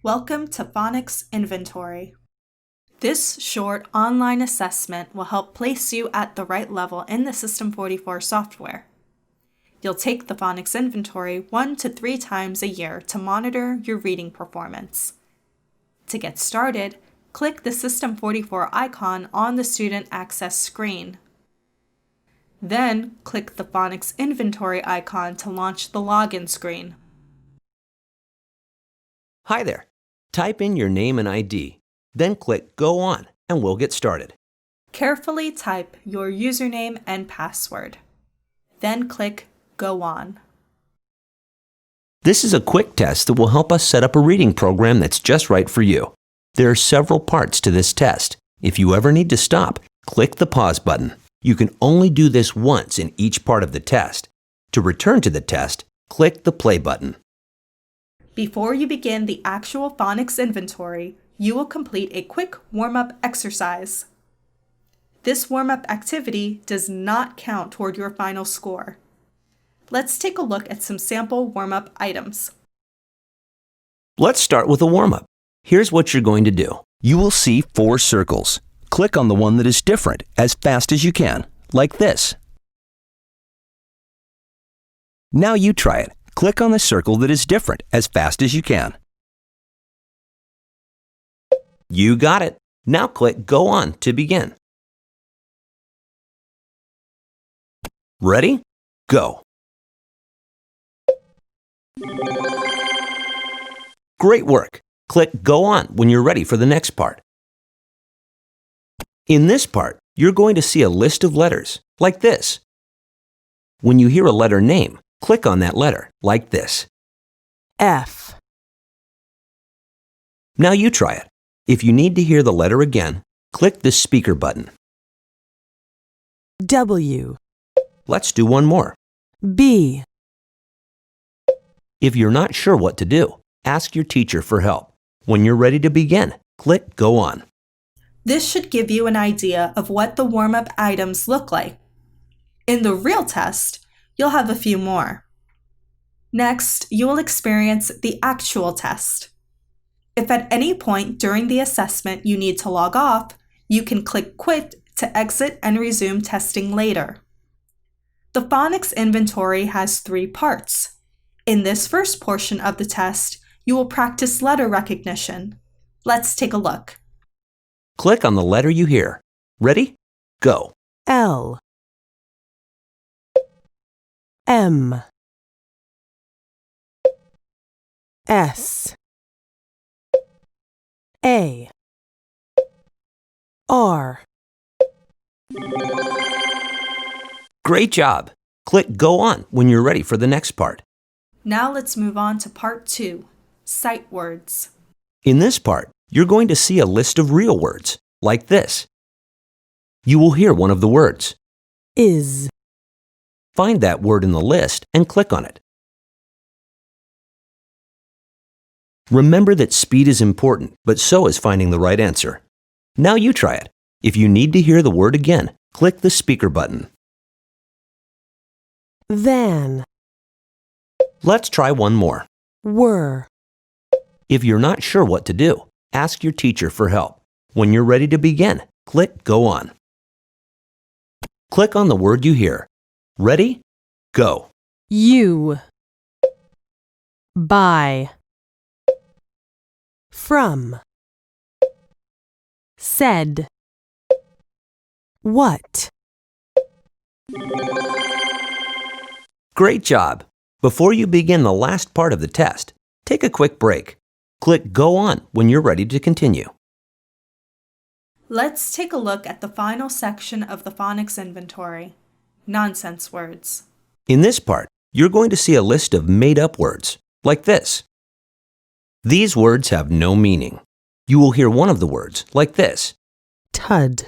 Welcome to Phonics Inventory. This short online assessment will help place you at the right level in the System 44 software. You'll take the Phonics Inventory 1 to 3 times a year to monitor your reading performance. To get started, click the System 44 icon on the Student Access screen. Then, click the Phonics Inventory icon to launch the login screen. Hi there. Type in your name and ID, then click Go On, and we'll get started. Carefully type your username and password. Then click Go On. This is a quick test that will help us set up a reading program that's just right for you. There are several parts to this test. If you ever need to stop, click the pause button. You can only do this once in each part of the test. To return to the test, click the play button. Before you begin the actual Phonics Inventory, you will complete a quick warm-up exercise. This warm-up activity does not count toward your final score. Let's take a look at some sample warm-up items. Let's start with a warm-up. Here's what you're going to do. You will see 4 circles. Click on the one that is different as fast as you can, like this. Now you try it. Click on the circle that is different as fast as you can. You got it. Now click Go On to begin. Ready? Go. Great work. Click Go On when you're ready for the next part. In this part, you're going to see a list of letters, like this. When you hear a letter name, click on that letter, like this. F. Now you try it. If you need to hear the letter again, click the speaker button. W. Let's do one more. B. If you're not sure what to do, ask your teacher for help. When you're ready to begin, click Go On. This should give you an idea of what the warm-up items look like. In the real test, you'll have a few more. Next, you will experience the actual test. If at any point during the assessment you need to log off, you can click Quit to exit and resume testing later. The Phonics Inventory has 3 parts. In this first portion of the test, you will practice letter recognition. Let's take a look. Click on the letter you hear. Ready? Go. L. M. S. A. R. Great job. Click Go On when you're ready for the next part. Now let's move on to part 2, sight words. In this part, you're going to see a list of real words, like this. You will hear one of the words. Is. Find that word in the list and click on it. Remember that speed is important, but so is finding the right answer. Now you try it. If you need to hear the word again, click the speaker button. Van. Let's try one more. Were. If you're not sure what to do, ask your teacher for help. When you're ready to begin, click Go On. Click on the word you hear. Ready? Go. You. By. From. Said. What. Great job! Before you begin the last part of the test, take a quick break. Click Go On when you're ready to continue. Let's take a look at the final section of the Phonics Inventory, nonsense words. In this part, you're going to see a list of made-up words, like this. These words have no meaning. You will hear one of the words, like this. Tud.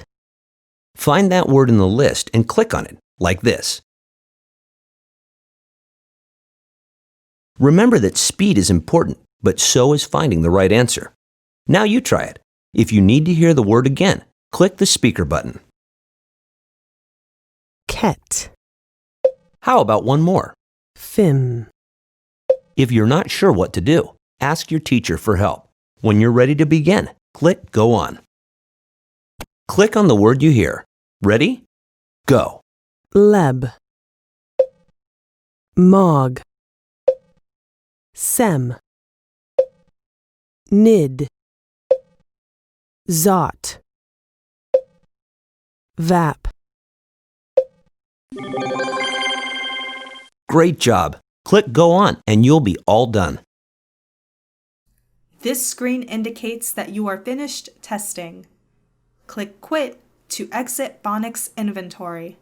Find that word in the list and click on it, like this. Remember that speed is important, but so is finding the right answer. Now you try it. If you need to hear the word again, click the speaker button. Ket. How about one more? Fim. If you're not sure what to do, ask your teacher for help. When you're ready to begin, click Go On. Click on the word you hear. Ready? Go. Leb. Mog. Sem. Nid. Zot. Vap. Great job. Click Go On and you'll be all done. This screen indicates that you are finished testing. Click Quit to exit Phonics inventory.